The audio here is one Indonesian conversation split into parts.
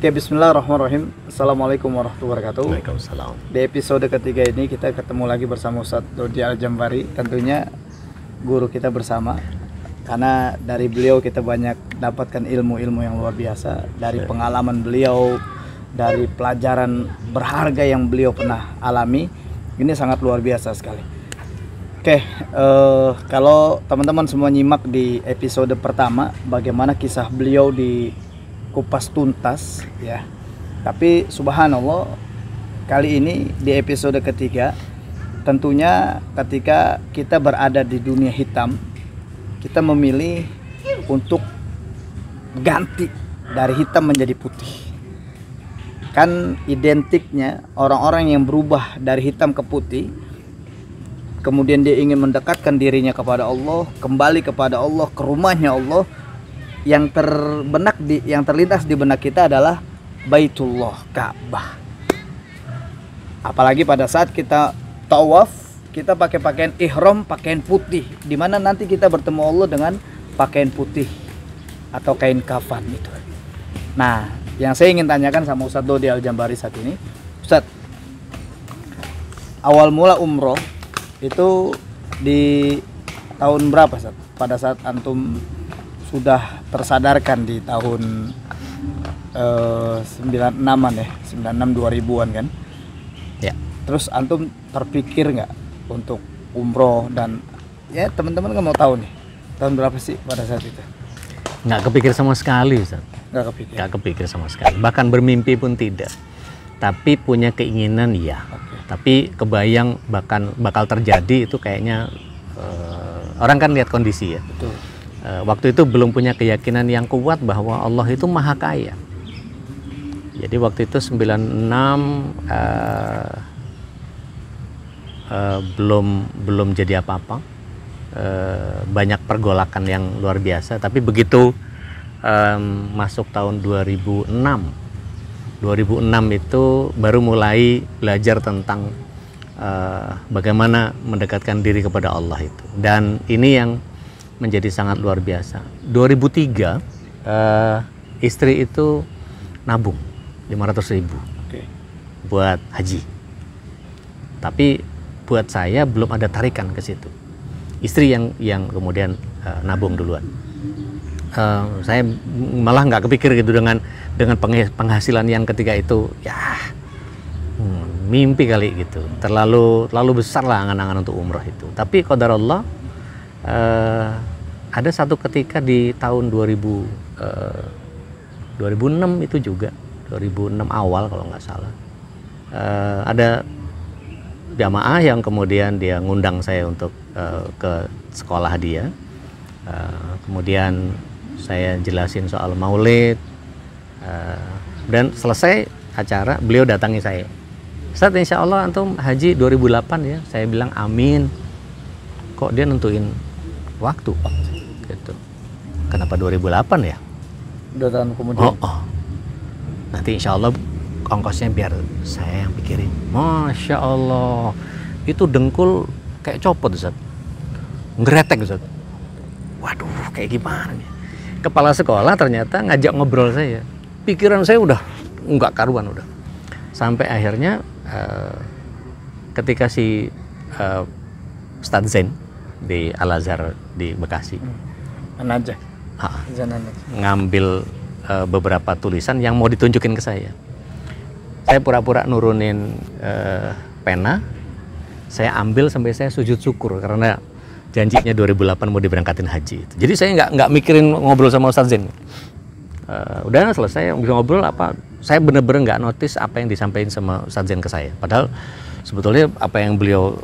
Oke, bismillahirrahmanirrahim. Assalamualaikum warahmatullahi wabarakatuh. Waalaikumsalam. Di episode ketiga ini kita ketemu lagi bersama Ustadz Dodi Al-Jambari. Tentunya guru kita bersama, karena dari beliau kita banyak dapatkan ilmu-ilmu yang luar biasa. Dari pengalaman beliau, dari pelajaran berharga yang beliau pernah alami. Ini sangat luar biasa sekali. Oke, kalau teman-teman semua nyimak di episode pertama bagaimana kisah beliau di kupas tuntas ya. Tapi subhanallah, kali ini di episode ketiga, tentunya ketika kita berada di dunia hitam, kita memilih untuk ganti dari hitam menjadi putih. Kan identiknya orang-orang yang berubah dari hitam ke putih, kemudian dia ingin mendekatkan dirinya kepada Allah, kembali kepada Allah, ke rumahnya Allah, yang terlintas di benak kita adalah Baitullah, Ka'bah. Apalagi pada saat kita tawaf, kita pakai pakaian ihram, pakaian putih, di mana nanti kita bertemu Allah dengan pakaian putih atau kain kafan itu. Nah, yang saya ingin tanyakan sama Ustadz Dodi Al-Jambari saat ini, Ustadz, awal mula umroh itu di tahun berapa, Ustadz? Pada saat antum sudah tersadarkan di tahun 96-an ya, 96 2000-an kan? Ya. Terus antum terpikir nggak untuk umroh, dan ya teman-teman kan mau tahu nih, tahun berapa sih pada saat itu? Nggak kepikir sama sekali, Ustaz. Nggak kepikir? Nggak kepikir sama sekali. Bahkan bermimpi pun tidak. Tapi punya keinginan ya. Oke. Tapi kebayang bakal terjadi itu kayaknya orang kan lihat kondisi ya. Betul. Waktu itu belum punya keyakinan yang kuat bahwa Allah itu maha kaya. Jadi waktu itu 96 belum jadi apa-apa. Banyak pergolakan yang luar biasa. Tapi begitu masuk tahun 2006 itu baru mulai belajar tentang bagaimana mendekatkan diri kepada Allah itu. Dan ini yang menjadi sangat luar biasa. 2003 istri itu nabung 500.000 buat haji. Tapi buat saya belum ada tarikan ke situ. Istri yang kemudian nabung duluan. Saya malah nggak kepikir gitu dengan penghasilan yang ketika itu ya mimpi kali gitu. Terlalu besar lah angan-angan untuk umroh itu. Tapi qadarullah, ada satu ketika di tahun 2006 itu juga, 2006 awal kalau nggak salah, ada jamaah yang kemudian dia ngundang saya untuk ke sekolah dia. Kemudian saya jelasin soal maulid, dan selesai acara beliau datangi saya. Ustaz, insya Allah antum haji 2008 ya. Saya bilang amin. Kok dia nentuin waktu gitu? Kenapa 2008 ya? 2 tahun kemudian. Nanti insya Allah ongkosnya biar saya yang pikirin. Masya Allah, itu dengkul kayak copot, Ustaz. Ngeretek, Ustaz. Waduh, kayak gimana nih? Kepala sekolah ternyata ngajak ngobrol saya. Pikiran saya udah nggak karuan udah. Sampai akhirnya ketika si Ustadz Zain di Al-Azhar di Bekasi An-Najah. Ngambil beberapa tulisan yang mau ditunjukin ke saya. Saya pura-pura nurunin pena, saya ambil sampai saya sujud syukur karena janjinya 2008 mau diberangkatin haji. Jadi saya nggak mikirin ngobrol sama Ustadz Zain. Udah selesai bisa ngobrol apa, saya bener-bener nggak notice apa yang disampaikan sama Ustadz Zain ke saya. Padahal sebetulnya apa yang beliau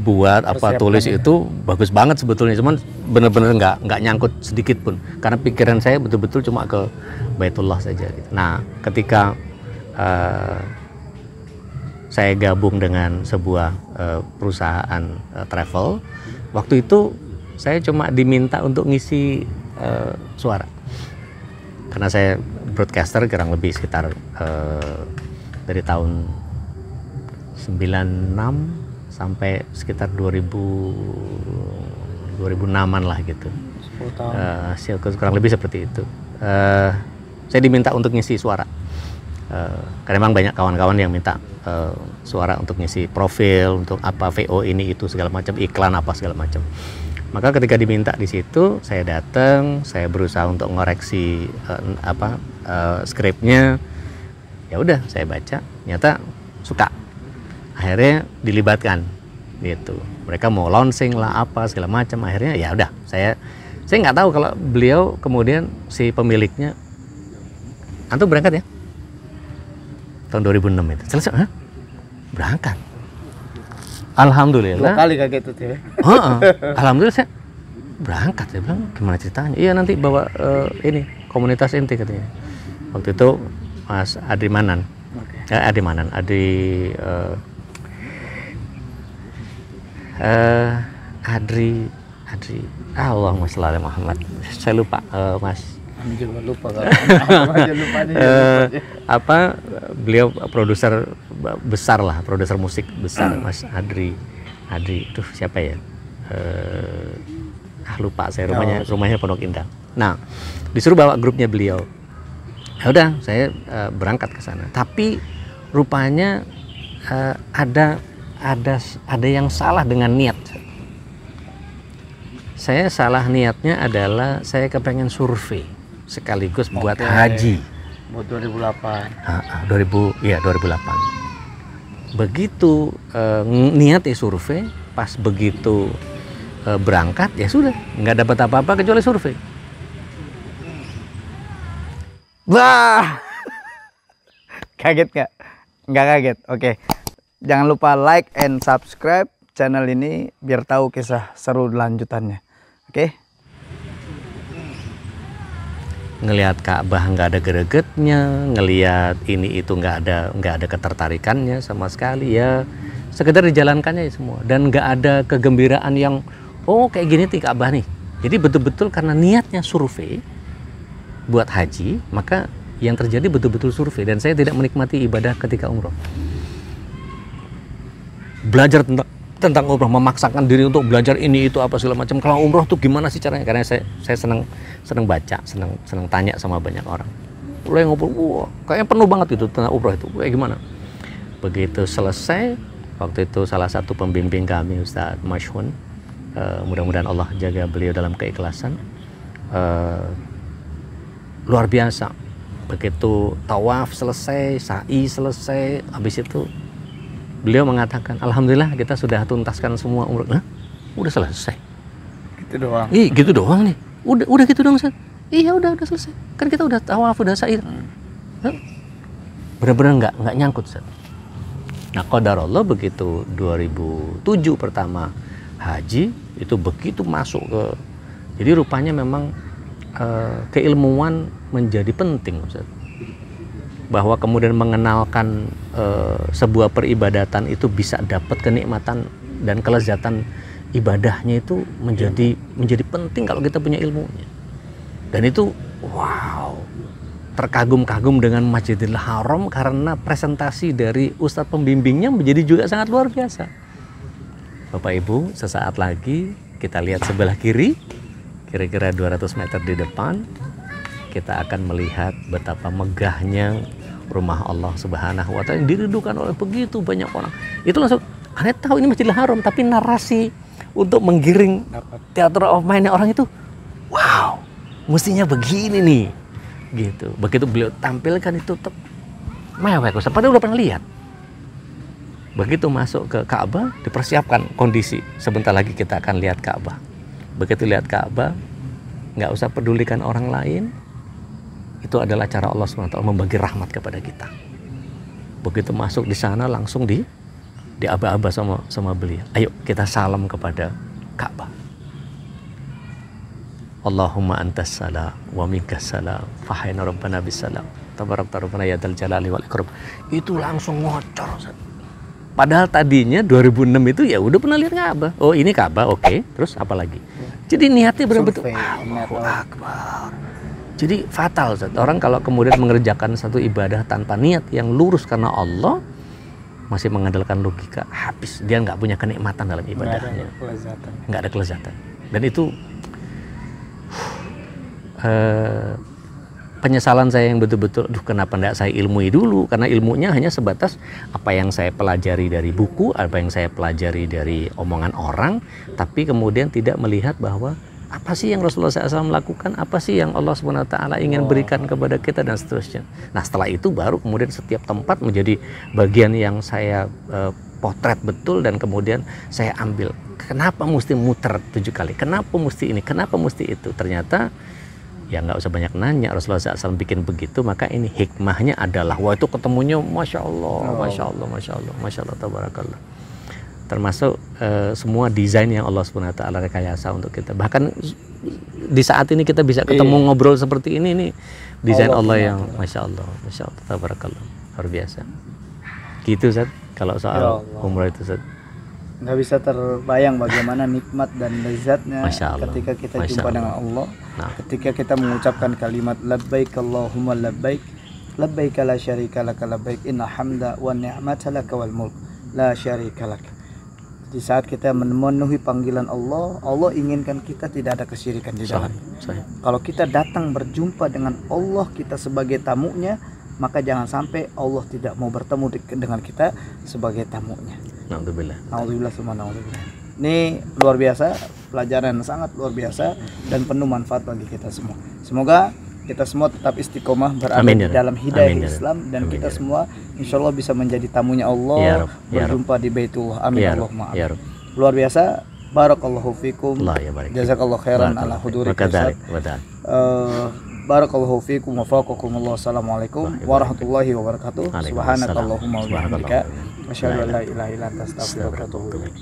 buat, tulis itu bagus banget sebetulnya, cuman bener-bener nggak nyangkut sedikit pun, karena pikiran saya betul-betul cuma ke Baitullah saja gitu. Nah, ketika saya gabung dengan sebuah perusahaan travel, waktu itu saya cuma diminta untuk ngisi suara, karena saya broadcaster kurang lebih sekitar dari tahun 96 sampai sekitar 2006-an lah gitu. 10 tahun. Kurang lebih seperti itu. Saya diminta untuk ngisi suara. Karena memang banyak kawan-kawan yang minta suara untuk ngisi profil, untuk apa VO ini itu segala macam, iklan apa segala macam. Maka ketika diminta di situ, saya datang, saya berusaha untuk ngoreksi skripnya. Ya udah, saya baca, ternyata suka. Akhirnya dilibatkan gitu. Mereka mau launching lah apa segala macam. Akhirnya ya udah, saya nggak tahu kalau beliau kemudian si pemiliknya, antum berangkat ya? Tahun 2006 itu. Selesai, hah? Berangkat. Alhamdulillah. 2 kali kaget itu ya. Alhamdulillah saya berangkat. Saya bilang, gimana ceritanya? Iya nanti bawa ini komunitas inti katanya. Waktu itu Mas Adri Manan. Okay. Adri Manan, Adri Allahumma sholli ala Muhammad. Saya lupa Mas. Juga lupa beliau produser besar lah, produser musik besar, Mas Adri itu siapa ya, lupa saya, rumahnya Pondok Indah. Nah, disuruh bawa grupnya beliau. Ya udah, saya berangkat ke sana, tapi rupanya ada yang salah dengan niat. Saya salah niatnya adalah saya kepengen survei sekaligus buat haji. Buat 2008. 2008. Begitu niatnya survei, pas begitu berangkat ya sudah, nggak dapat apa-apa kecuali survei. Wah, kaget nggak? Nggak kaget. Oke, jangan lupa like and subscribe channel ini biar tahu kisah seru lanjutannya. Oke. Ngelihat Ka'bah nggak ada gregetnya, ngelihat ini itu nggak ada ketertarikannya sama sekali, ya sekedar dijalankannya semua, dan nggak ada kegembiraan yang kayak gini nih Ka'bah nih. Jadi betul-betul karena niatnya survei buat haji, maka yang terjadi betul-betul survei, dan saya tidak menikmati ibadah ketika umroh. Belajar tentang umroh, memaksakan diri untuk belajar ini itu apa segala macam. Kalau umroh tuh gimana sih caranya? Karena saya senang baca, senang tanya sama banyak orang. Mulai ngobrol, wah kayaknya penuh banget itu tentang umroh itu. Kayak gimana? Begitu selesai, waktu itu salah satu pembimbing kami Ustadz Masyhun, mudah-mudahan Allah jaga beliau dalam keikhlasan. Luar biasa. Begitu tawaf selesai, sa'i selesai, habis itu beliau mengatakan, alhamdulillah kita sudah tuntaskan semua umroh. Nah, udah selesai. Gitu doang. Gitu doang nih. Udah gitu doang, Ustaz. Iya, udah selesai. Kan kita udah tawaf, udah sa'i. Benar-benar nggak nyangkut, Ustaz. Nah, qadarullah begitu 2007 pertama haji, itu begitu masuk ke, jadi rupanya memang keilmuan menjadi penting, Ustaz. Bahwa kemudian mengenalkan sebuah peribadatan itu bisa dapat kenikmatan dan kelezatan ibadahnya itu menjadi penting kalau kita punya ilmunya. Dan itu wow, terkagum-kagum dengan Masjidil Haram karena presentasi dari Ustadz pembimbingnya menjadi juga sangat luar biasa. Bapak Ibu, sesaat lagi kita lihat sebelah kiri, kira-kira 200 meter di depan, kita akan melihat betapa megahnya rumah Allah Subhanahu wa Ta'ala yang dirindukan oleh begitu banyak orang. Itu langsung, aneh tahu ini Masjidil Haram, tapi narasi untuk menggiring theater of mind orang itu, wow, mestinya begini nih, gitu. Begitu beliau tampilkan itu mewah, padahal udah pernah lihat. Begitu masuk ke Ka'bah, dipersiapkan kondisi. Sebentar lagi kita akan lihat Ka'bah. Begitu lihat Ka'bah, nggak usah pedulikan orang lain. Itu adalah cara Allah SWT membagi rahmat kepada kita. Begitu masuk di sana langsung diaba-aba sama beliau. Ayo kita salam kepada Ka'bah. Allahumma antas salam wa minkas salam. Fahayna rabbana bisalam. Tabarakta rabbana ya dzal jalali wal ikram. Itu langsung ngocor. Padahal tadinya 2006 itu ya udah pernah lihat Ka'bah. Oh ini Ka'bah, oke. Terus apa lagi? Jadi niatnya benar-benar Allahu Akbar. Jadi fatal, Ustaz. Orang kalau kemudian mengerjakan satu ibadah tanpa niat yang lurus karena Allah, masih mengandalkan logika, habis. Dia nggak punya kenikmatan dalam ibadahnya. Nggak ada kelezatan. Dan itu penyesalan saya yang betul-betul, duh kenapa enggak saya ilmui dulu, karena ilmunya hanya sebatas apa yang saya pelajari dari buku, apa yang saya pelajari dari omongan orang, tapi kemudian tidak melihat bahwa apa sih yang Rasulullah SAW lakukan, apa sih yang Allah SWT ingin berikan kepada kita, dan seterusnya. Nah setelah itu baru kemudian setiap tempat menjadi bagian yang saya potret betul, dan kemudian saya ambil. Kenapa mesti muter 7 kali? Kenapa mesti ini? Kenapa mesti itu? Ternyata ya nggak usah banyak nanya, Rasulullah SAW bikin begitu, maka ini hikmahnya adalah, wah itu ketemunya Masya Allah, Masya Allah, Masya Allah, Masya Allah, Tabarakallah. Termasuk semua desain yang Allah SWT rekayasa untuk kita. Bahkan di saat ini kita bisa ketemu ngobrol seperti ini nih, desain Allah yang Masya Allah, Masya Allah, Tabarakallah, luar biasa. Gitu Ustaz, kalau soal umroh itu Ustaz. Nggak bisa terbayang bagaimana nikmat dan lezatnya ketika kita jumpa dengan Allah. Ketika kita mengucapkan kalimat labbaik Allahumma labbaik, labbaik la syarika laka labbaik, inna hamda wa ni'mata laka wal mulk la syarika laka. Di saat kita memenuhi panggilan Allah, Allah inginkan kita tidak ada kesyirikan di dalam. Kalau kita datang berjumpa dengan Allah, kita sebagai tamunya, maka jangan sampai Allah tidak mau bertemu dengan kita sebagai tamunya. Alhamdulillah. Alhamdulillah, subhanallah. Ini luar biasa, pelajaran sangat luar biasa dan penuh manfaat bagi kita semua. Semoga kita semua tetap istiqomah berada di dalam hidayah Islam, dan kita semua insya Allah bisa menjadi tamunya Allah, berjumpa di Baitullah. Amin Allahumma amin. Luar biasa. Barakallahu fikum. Jazakallahu khairan ala huduri. Barakallahu fikum wa faqakumullah. Assalamualaikum warahmatullahi wabarakatuh. Subhanakallahumma wa bihamdika asyhadu an la ilaha illa anta astaghfiruka wa atubu ilaik.